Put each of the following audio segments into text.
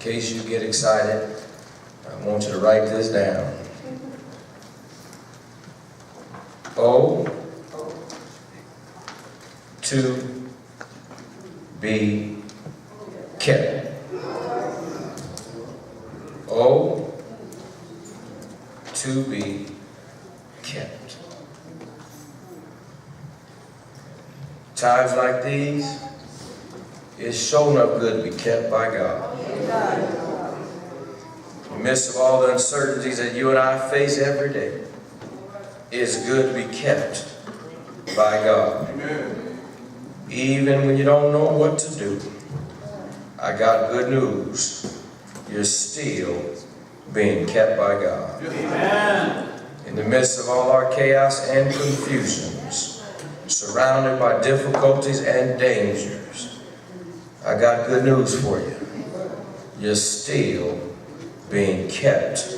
case you get excited, I want you to write this down. O, to be kept. O, to be kept. Times like these, it's sure enough good to be kept by God. In the midst of all the uncertainties that you and I face every day, it's good to be kept by God. Even when you don't know what to do, I got good news. You're still being kept by God. In the midst of all our chaos and confusions, surrounded by difficulties and dangers, I got good news for you. You're still being kept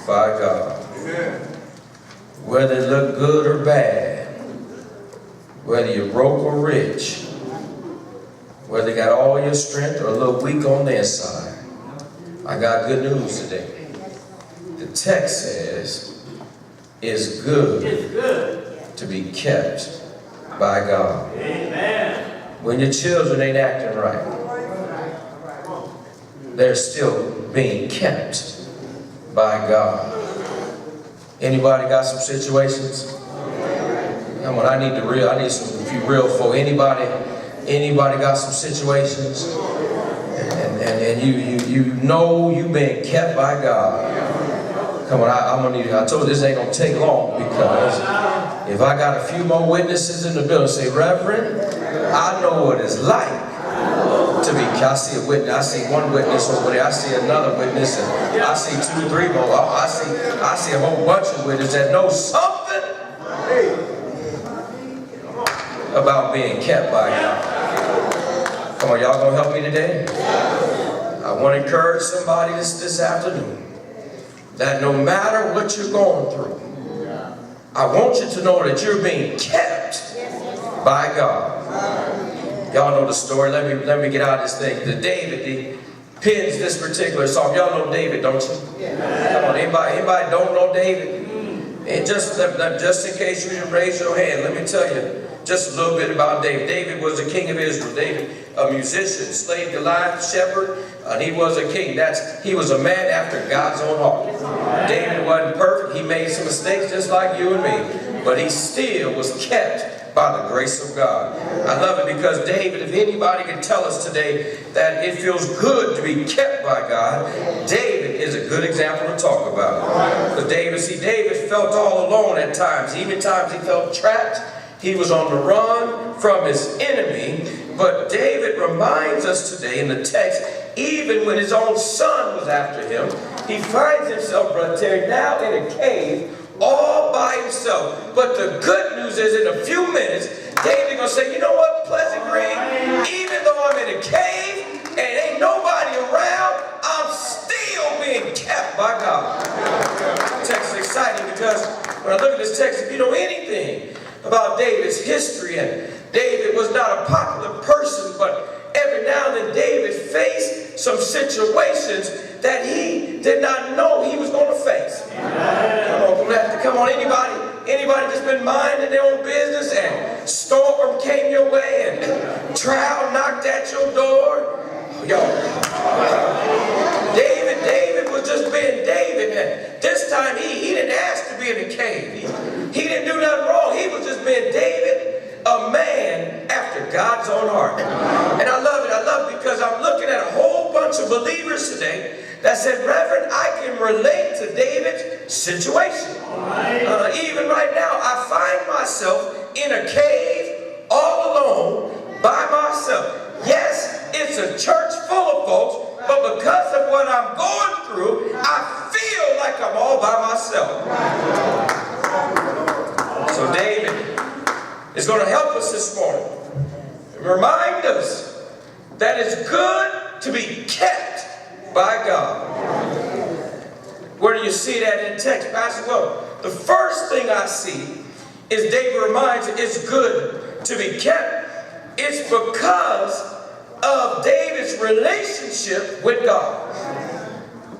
by God. Whether it look good or bad, whether you're broke or rich, whether you got all your strength or a little weak on the inside, I got good news today. The text says, it's good to be kept by God. Amen. When your children ain't acting right, they're still being kept by God. Anybody got some situations? Come on, I need a few real folk. Anybody got some situations? And you know you've been kept by God. Come on, I told you this ain't gonna take long, because if I got a few more witnesses in the building say, Reverend, I know what it's like to be. I see a witness. I see one witness over there. I see another witness, and I see 2 or 3 more. I see a whole bunch of witnesses that know something about being kept by God. Come on, y'all gonna help me today? I want to encourage somebody this afternoon that no matter what you're going through, I want you to know that you're being kept by God. Y'all know the story. Let me get out of this thing. David, he pins this particular song. Y'all know David, don't you? Come on, anybody don't know David? And just in case you didn't raise your hand, let me tell you just a little bit about David. David was the king of Israel. David, a musician, slayed Goliath, shepherd, and he was a king. He was a man after God's own heart. David wasn't perfect. He made some mistakes just like you and me, but he still was kept by the grace of God. I love it because David, if anybody can tell us today that it feels good to be kept by God, David is a good example to talk about. Because David felt all alone at times. Even times he felt trapped. He was on the run from his enemy. But David reminds us today in the text, even when his own son was after him, he finds himself, Brother Terry, now in a cave all by himself. But the good news is, in a few minutes, David gonna say, you know what, Pleasant Green, even though I'm in a cave and ain't nobody around, I'm still being kept by God. The text is exciting because when I look at this text, if you know anything about David's history, and David was not a popular person, but every now and then David faced some situations that he did not know he was going to face. Come on, anybody just been minding their own business and storm came your way and trial knocked at your door? David was just being David, and this time he didn't ask to be in a cave. He didn't do nothing wrong. He was just being David, a man after God's own heart. And I love it because I'm looking at a whole bunch of believers today that said, Reverend, I can relate to David's situation. Even right now, I find myself in a cave all alone by myself. Yes, it's a church full of folks, but because of what I'm going through, I feel like I'm all by myself. So David is going to help us this morning. Remind us that it's good to be kept by God. Where do you see that in text, Pastor? Well, the first thing I see is David reminds us it's good to be kept. It's because of David's David's relationship with God.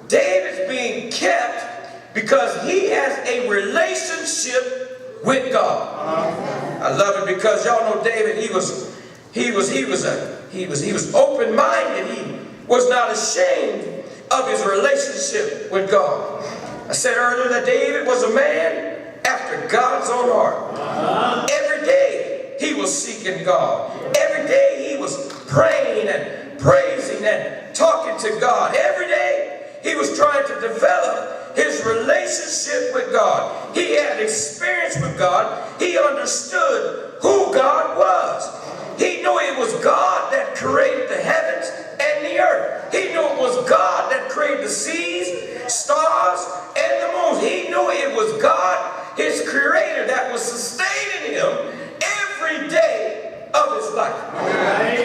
David's being kept because he has a relationship with God. I love it because y'all know David, he was open-minded. He was not ashamed of his relationship with God. I said earlier that David was a man after God's own heart. Every day he was seeking God. Every day he was praying and praising and talking to God. Every day he was trying to develop his relationship with God. He had experience with God. He understood who God was. He knew it was God that created the heavens and the earth. He knew it was God that created the seas, stars, and the moon. He knew it was God, his creator, that was sustaining him every day of his life.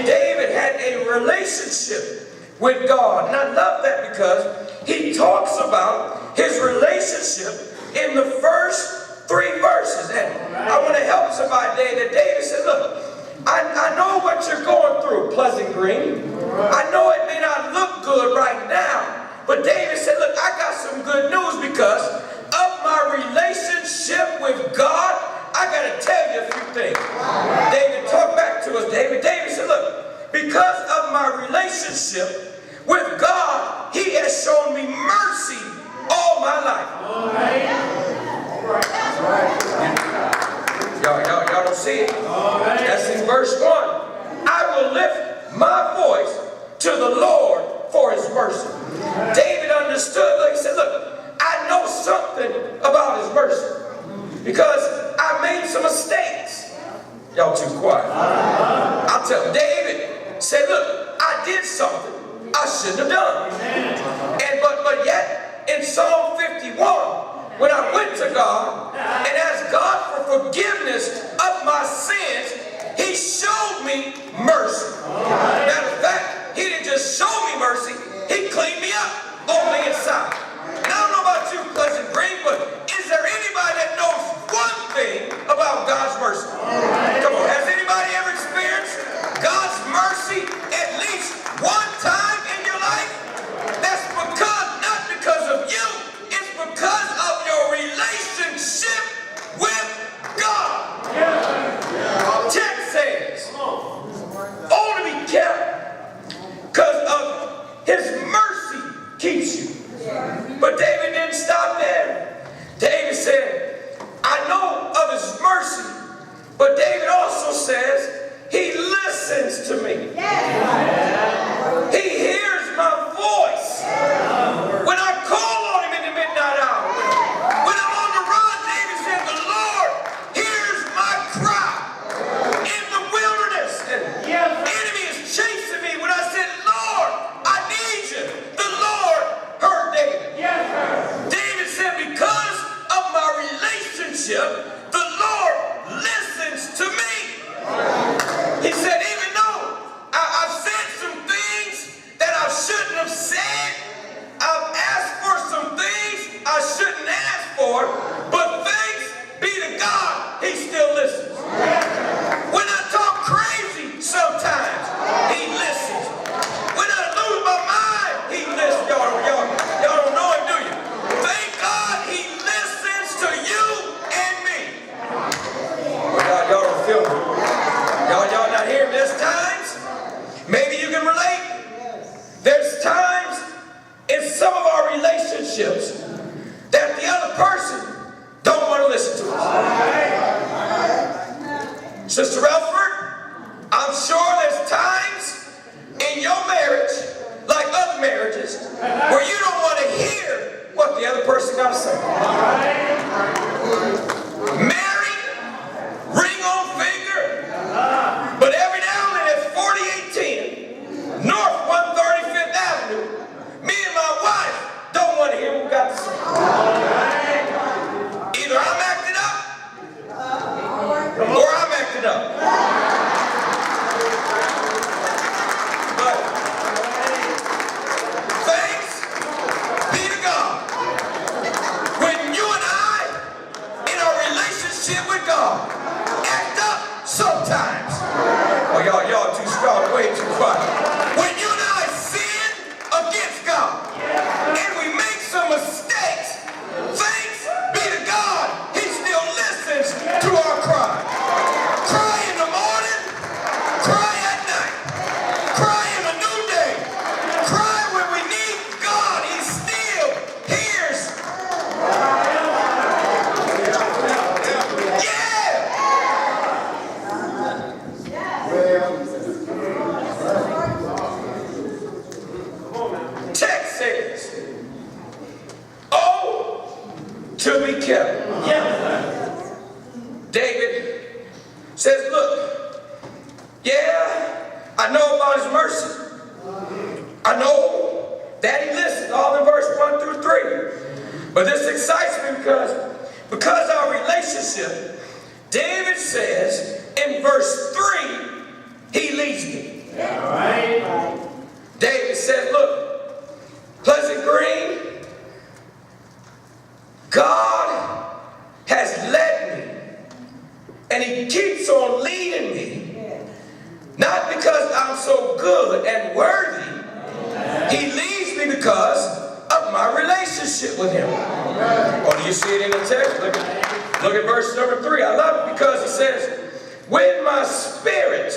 David had a relationship with God. And I love that because he talks about his relationship in the first 3 verses. And I want to help somebody today that David said, look, I know what you're going through, Pleasant Green. I know it may not look good right now, but David said, look, I got some good news because of my relationship with God. I got to tell you a few things. David, talk back to us, David. David said, look, because of my relationship with God, he has shown me mercy all my life. Y'all don't see it? That's in verse 1. I will lift my voice to the Lord for his mercy. David understood. Look, he said, look, I know something about his mercy because I made some mistakes. Y'all too quiet. I'll tell David, say, look, I did something I shouldn't have done. And but yet, in Psalm 51, when I went to God and asked God for forgiveness of my sins, he showed me mercy. Matter of fact, he didn't just show me mercy, he cleaned me up on the inside. And I don't know about you, Pleasant Green, but is there anybody that knows one thing about God's mercy? Come on, has anybody ever experienced God's mercy at least one time in your life? That's because, not because of you, it's because of your relationship with God. Text says, oh, to be kept that he listed all in verse 1 through 3. But this excites me because our relationship, David says in verse 3, he leads me. All right. David said, look, Pleasant Green, God has led me, and he keeps on leading me, not because I'm so good and worthy. He leads me because of my relationship with him. Oh, do you see it in the text? Look at verse number 3. I love it because it says, when my spirit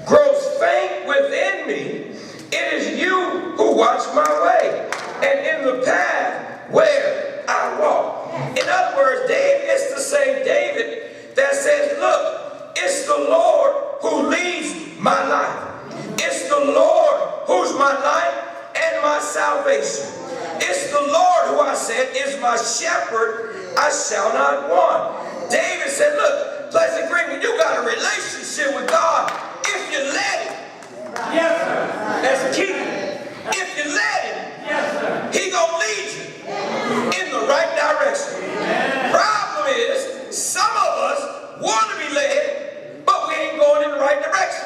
grows faint within me, it is you who watch my way, and in the path where I walk. In other words, David is the same David that says, look, it's the Lord who leads my life. It's the Lord who's my life and my salvation. It's the Lord who I said is my shepherd, I shall not want. David said, look, Pleasant Green, when you got a relationship with God, if you let him, Yes, sir. that's key. If you let him, Yes, sir. he gonna lead you in the right direction. Problem is, some of us want to be led, but we ain't going in the right direction.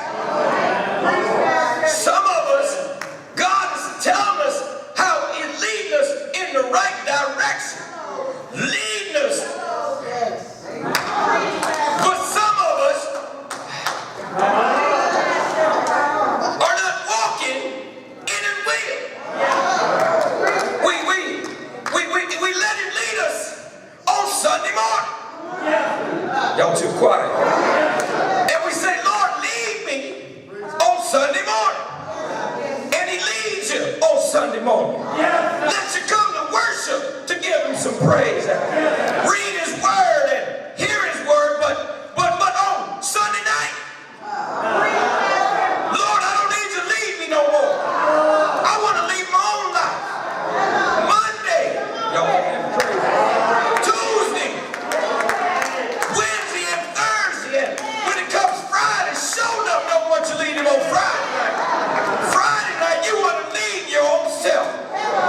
Some of us, God is telling us how he leads us in the right direction, leading us. But some of us are not walking in his will. We let him lead us on Sunday morning. Y'all too quiet. And we say, Lord, lead me on Sunday morning. And he leads you on Sunday morning. Let you come to worship to give him some praise. Read his word and hear his word, but on Sunday night, Lord, I don't need you to lead me no more. I want to lead my own life. Monday, y'all crazy. Tuesday, Wednesday, and Thursday. And when it comes Friday, show them don't want you to lead him on Friday night. Friday night, you want to lead your own self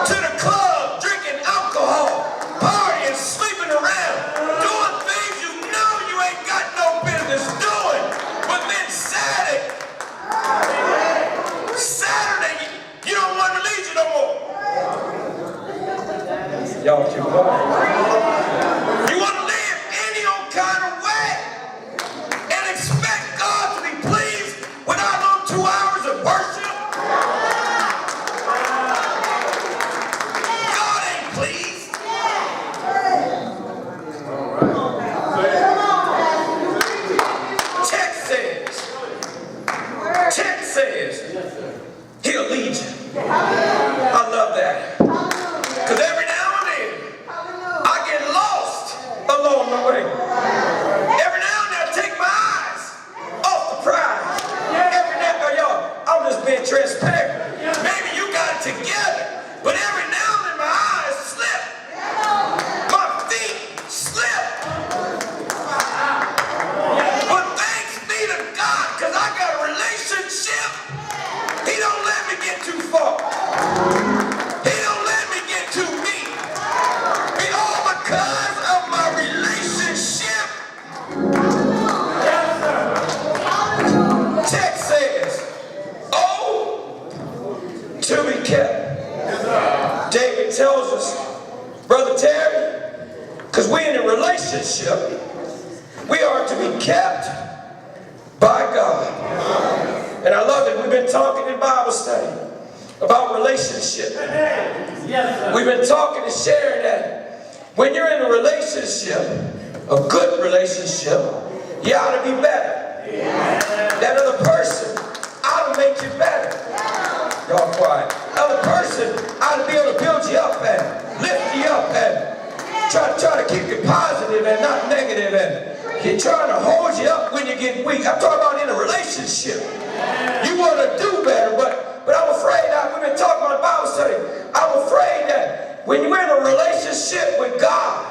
to the club, drinking alcohol, partying, sleeping around, doing things you know you ain't got no business doing. But then Saturday, you don't want to lead you no more. Y'all too quiet. You want to live any old kind of way and expect God to be pleased with our little 2 hours of worship? God ain't pleased. Text says, he'll lead you. I love that. Because every now and then, I get lost along the way. Every now and then, I take my eyes off the prize. Every now and then, y'all, I'm just being transparent. Maybe you got it together, but every now and then, my eyes slip. My feet slip. But thanks be to God, because I got a relationship. He don't let me get too far. He don't let me get too deep. All because of my relationship. Text says, oh, to be kept. David tells us, Brother Terry, because we're in a relationship, we are to be kept by God. And I love it. We've been talking in Bible study about relationship. We've been talking and sharing that when you're in a relationship, a good relationship, you ought to be better. That other person ought to make you better. Y'all quiet. Other person ought to be able to build you up and lift you up and try to keep you positive and not negative, and he's trying to hold you up when you get weak. I'm talking about in a relationship. You want to do better, but I'm afraid that we've been talking about Bible study. I'm afraid that when you're in a relationship with God,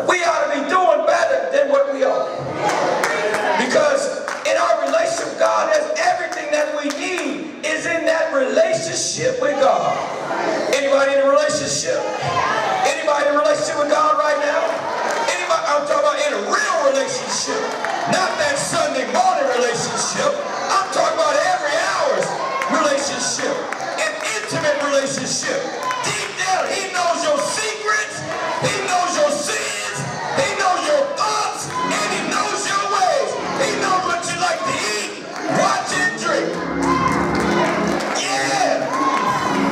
we ought to be doing better than what we are. Because in our relationship, God has everything that we need is in that relationship relationship with God. Anybody in a relationship? Anybody in a relationship with God right now? Anybody? I'm talking about in a real relationship. Not that Sunday morning relationship. I'm talking about every hour's relationship. An intimate relationship. Deep down, he knows your secrets. He knows your sins. He knows your thoughts. And he knows your ways. He knows what you like to eat, watch, and drink. Yeah.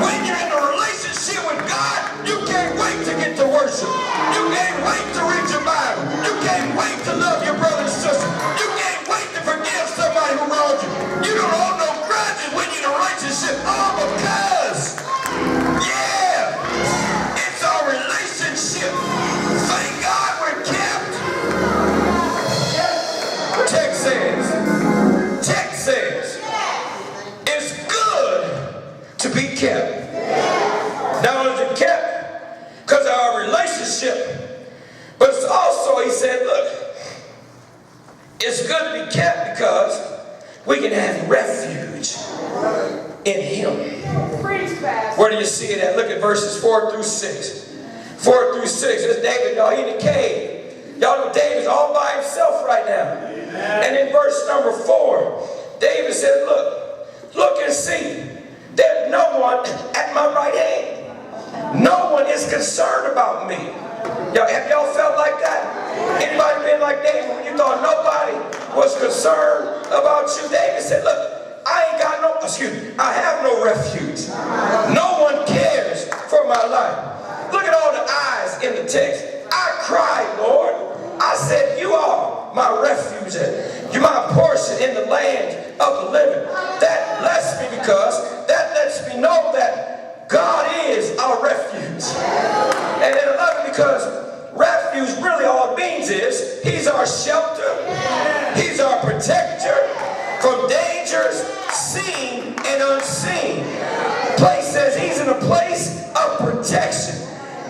When you're in a relationship with God, you can't wait to get to worship. You can't wait to read your Bible. You can't wait to love your brother and sister. You can't wait to forgive somebody who wronged you. You don't hold no grudges when you're in a relationship. All because, yeah, it's our relationship. Thank God we're kept. Text says, it's good to be kept. Not only to kept because of our relationship, but it's also, he said, look, it's good to be kept because we can have refuge in him. Where do you see it at? Look at verses 4 through 6. 4 through 6. It's David, y'all, in the cave. Y'all know David's all by himself right now. And in verse number 4, David said, look and see. There's no one at my right hand. No one is concerned about me. Have y'all felt like that? Anybody been like David when you thought nobody was concerned about you? David said, look, I have no refuge. No one cares for my life. Look at all the eyes in the text. I cried, Lord. I said, you are my refuge. You're my portion in the land of the living. That blessed me because that lets me know that God is our refuge. And then another because refuge really all it means is he's our shelter. He's our protector from dangers seen and unseen. Place says he's in a place of protection.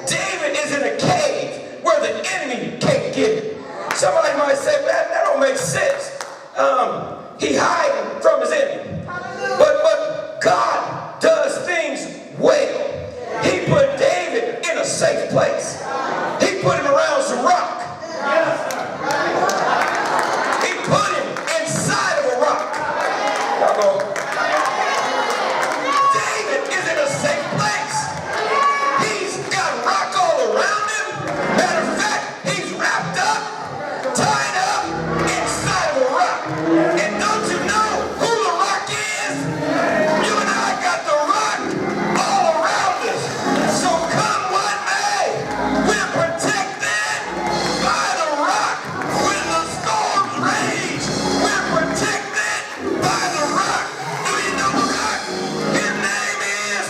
David is in a cave where the enemy can't get him. Somebody might say, man, that don't make sense. He hiding from his enemy. But God does things well. He put David in a safe place. He put him around some rock. He put him inside of a rock. David is in a safe place. He's got rock all around him. Matter of fact, he's wrapped up, tied up inside of a rock. And don't you know who the rock is? You and I got the rock all around us. So come what may, we're protected by the rock. When the storms rage, we're protected by the rock. Do you know the rock? His name is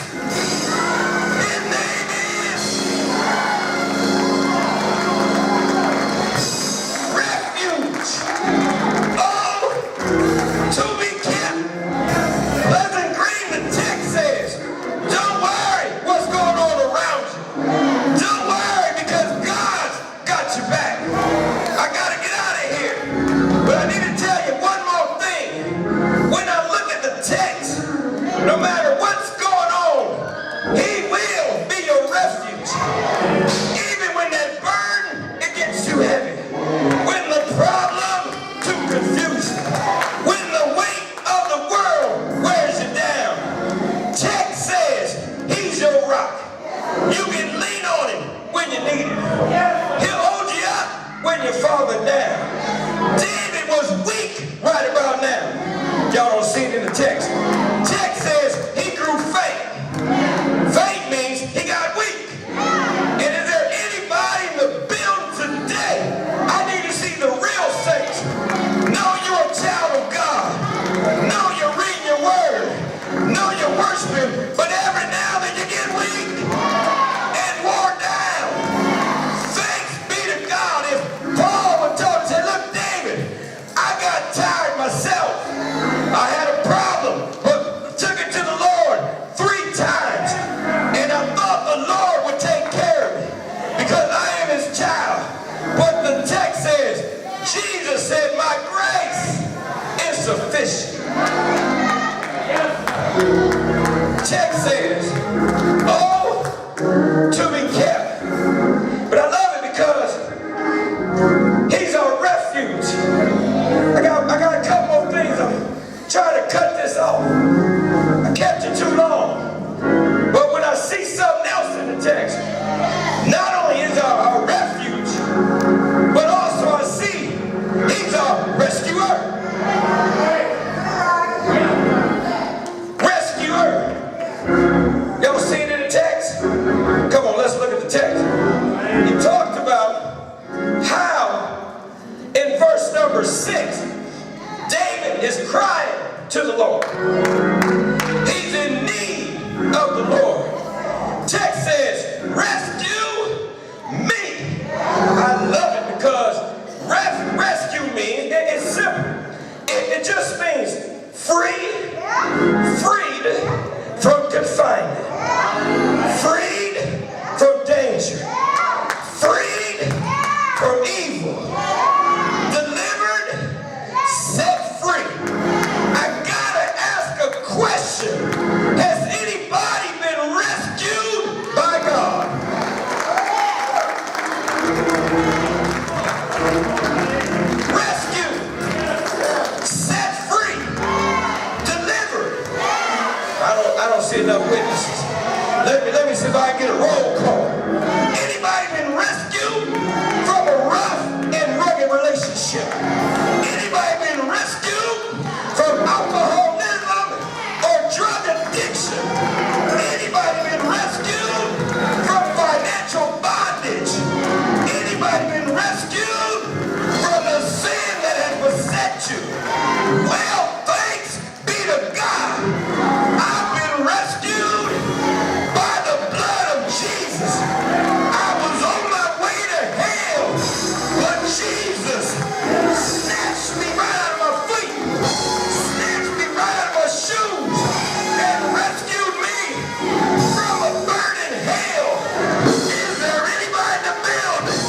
refuge. Oh, to be kept. Pleasant Green, the text says, don't worry what's going on around you. Don't worry because God's got your back. I gotta get out of here. But I need to tell you one more thing. When I look at the text, no matter what's going on, he will be your refuge. Even when that burden, it gets too heavy. When the problem too confusing. When the weight of the world wears you down. Text says he's your rock. You can lean on him when you need him. He'll hold you up when you're falling down. David was weak right about now. Y'all don't see it in the text. Text says he grew faint. Faint means he got weak. And is there anybody in the building today? I need to see the real saints. Know you're a child of God. Know you're reading your word. Know you're worshiping. But every now and then you get weak and worn down. Thanks be to God. If Paul would talk and say, look, David, I got tired myself. I had a problem, but took it to the Lord 3 times. And I thought the Lord would take care of me because I am his child. But the text says, Jesus said, my grace is sufficient. Text says, oh, to be kept. But I love it because he's our refuge. I got a couple more things. I'm trying to cut this off. I kept you too long. But when I see something else in the text, not only is our refuge, but also I see he's our rescuer. Rescuer. Y'all see it in the text? Come on, let's look at the text. He talked about how in verse number 6, David is crying to the Lord. He's in need of the Lord. Text says, rescue me. I love it because rescue means, it's simple. It just means freed from confinement, freed from danger, freed from evil, delivered, set free. I gotta ask a question. Has anybody been rescued by God? Rescued, set free, delivered. I don't see enough witnesses. Let me see if I can get a roll call. Anybody been rescued from a rough and rugged relationship? Anybody been rescued from alcoholism or drug addiction? Anybody been rescued from financial bondage? Anybody been rescued from the sin that has beset you? Well, thanks be to God. I've been rescued by the blood of Jesus. I was on my way to hell, but Jesus snatched me right out of my feet, snatched me right out of my shoes, and rescued me from a burning hell. Is there anybody in the building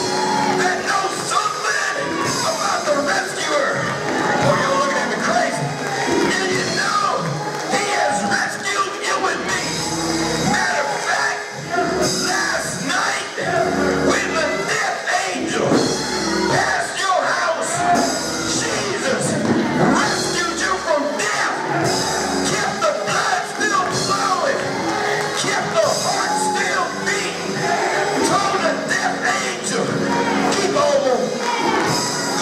that knows something about the rescuer? Oh, you're looking at me crazy. And you know, he has rescued you and me. Matter of fact, last night, when the death angel passed your house, Jesus rescued you from death, kept the blood still flowing, kept the heart still beating, told the death angel, keep on moving.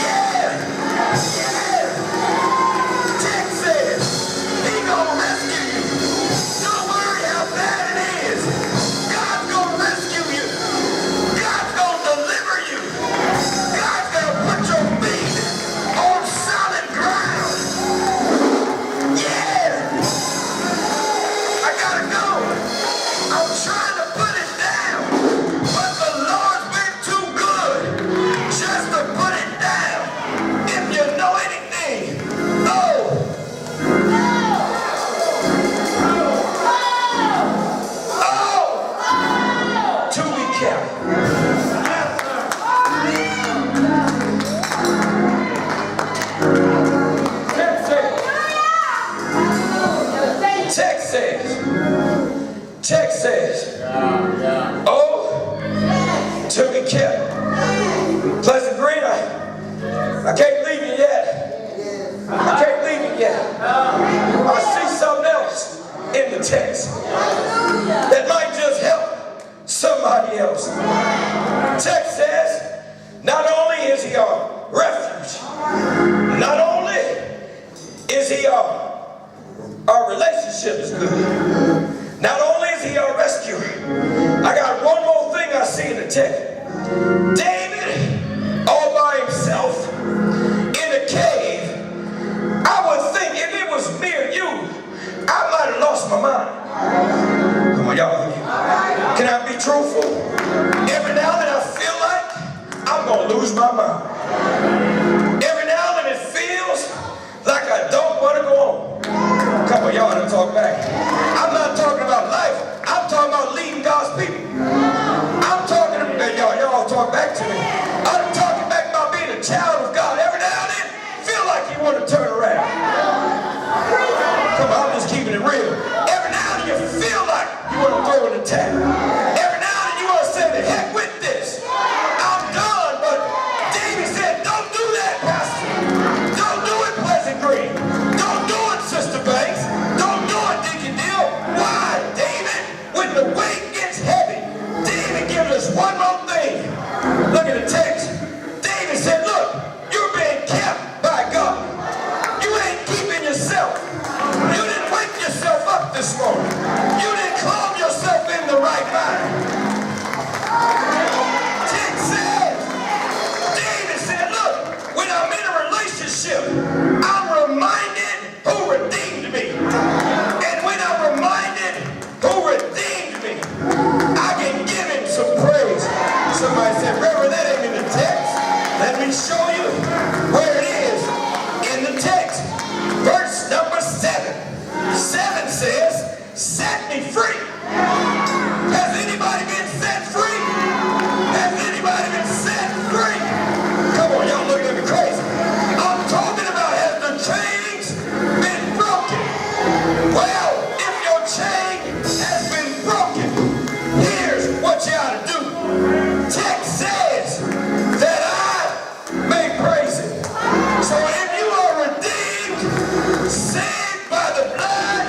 Yeah. Text says, he gonna rescue you. Don't worry how bad it is. God's gonna rescue you. God's gonna deliver you. God's gonna put your feet on solid ground. Yeah. I gotta go. I'm trying to put it down, but the Lord's been too good just to put it down. If you know anything, to be kept. Text says, oh, to be kept. Pleasant Green, I can't leave you yet. I can't leave you yet. I see something else in the text that might just help somebody else. Text says, not only is he our refuge, not only is he our relationship is good, not only is he our rescuer, I got one more thing I see in the text. David, all by himself, in a cave. I would think if it was me or you, I might have lost my mind. Come on, y'all. Can I be truthful? Every now and then I feel like I'm going to lose my mind. Every now and then it feels like I don't want to go on. Come on, y'all, don't talk back. I'm not talking about life. I'm talking about leading God's people. I'm talking about, y'all talk back to me. I'm talking back about being a child of God. Every now and then, feel like you want to turn around. Come on, I'm just keeping it real. Every now and then you feel me free. Has anybody been set free? Has anybody been set free? Come on, y'all looking at me crazy. I'm talking about, has the chains been broken? Well, if your chain has been broken, here's what you ought to do. Text says that I may praise him. So if you are redeemed, saved by the blood,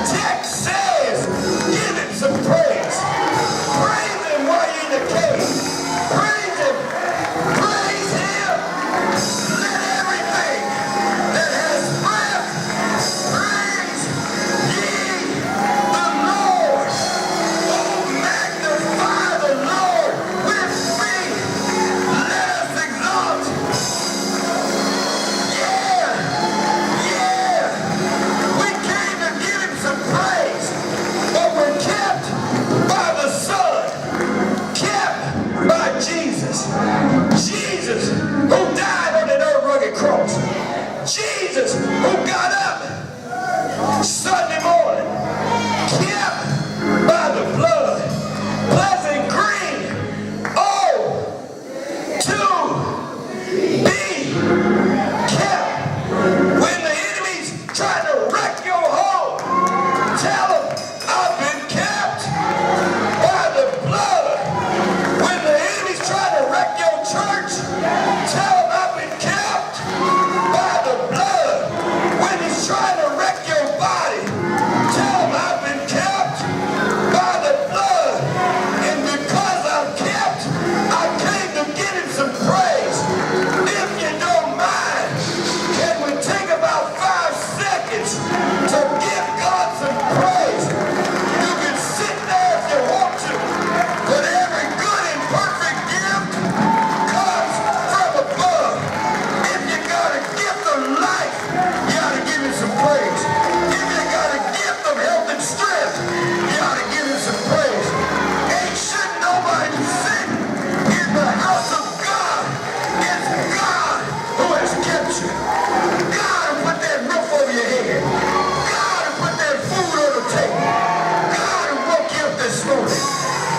text says give him some praise. Praise him while you're in the cave. Praise him. Praise him. Let everything that has breath praise ye the Lord. Oh, magnify the Lord with me. Let us exalt. Yeah. Yeah. We came to give him some praise. But we're kept by the Son. Kept by Jesus. Jesus who died on that old rugged cross. Jesus who got up Sunday morning. Kept by the blood. Pleasant Green. Oh, to be kept. When the enemy's trying to wreck your home, tell them I've been kept by the blood. When the enemy's trying to wreck your church, tell them I've been kept by the blood. When he's trying to wreck your body, tell him I've been kept by the blood. And because I'm kept, I came to give him some praise. If you don't mind, can we take about 5 seconds to give God some praise? You can sit there if you want to, but every good and perfect gift comes from above. If you got a gift of life, you ought to give him some praise. If you got a gift of health and strength, you ought to give him some praise. Ain't should nobody be sitting in the house of God. It's God who has kept you. God who put that roof over your head. God who put that food on the table. God who woke you up this morning.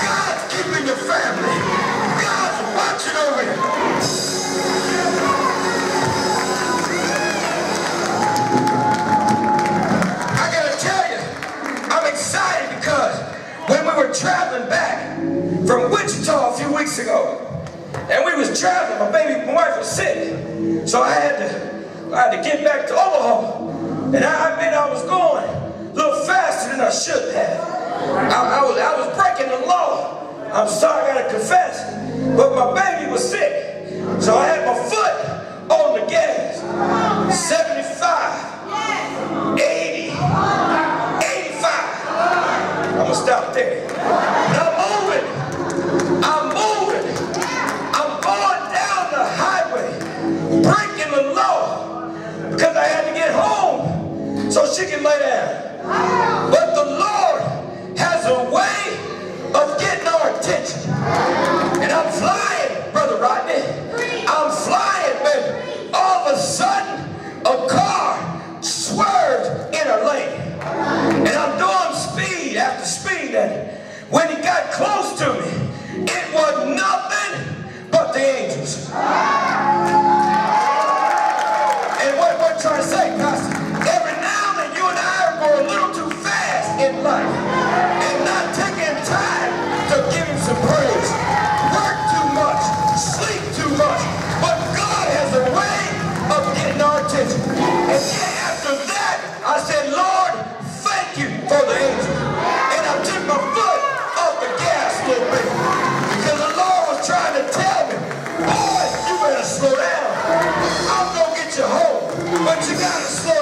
God's keeping your family. God's watching over you. I gotta tell you, I'm excited because when we were traveling back from Wichita a few weeks ago, and we was traveling, my wife was sick, so I had to get back to Omaha, and I admit I was going a little faster than I should have. I was breaking the law. I'm sorry, I gotta confess, but my baby was sick, so I had my foot on the gas. 75, 80, 85. I'm gonna stop there. But I'm moving. I'm going down the highway, breaking the law, because I had to get home so she can lay down. But the Lord has a way of getting our attention. And I'm flying, Brother Rodney. I'm flying, baby. All of a sudden, a car swerved in her lane. And I'm doing speed after speed. And when he got close to me, it was nothing but the angels. And what we're trying to say, Pastor, every now and then you and I are going a little too fast in life and not taking time to give him some praise. Work too much, sleep too much, but God has a way of getting our attention. And then after that, I said, Lord, thank you for the angels. And I took my foot off the gas a little bit because the Lord was trying to tell me, boy, you better slow down. I'm gonna get you home, but you gotta slow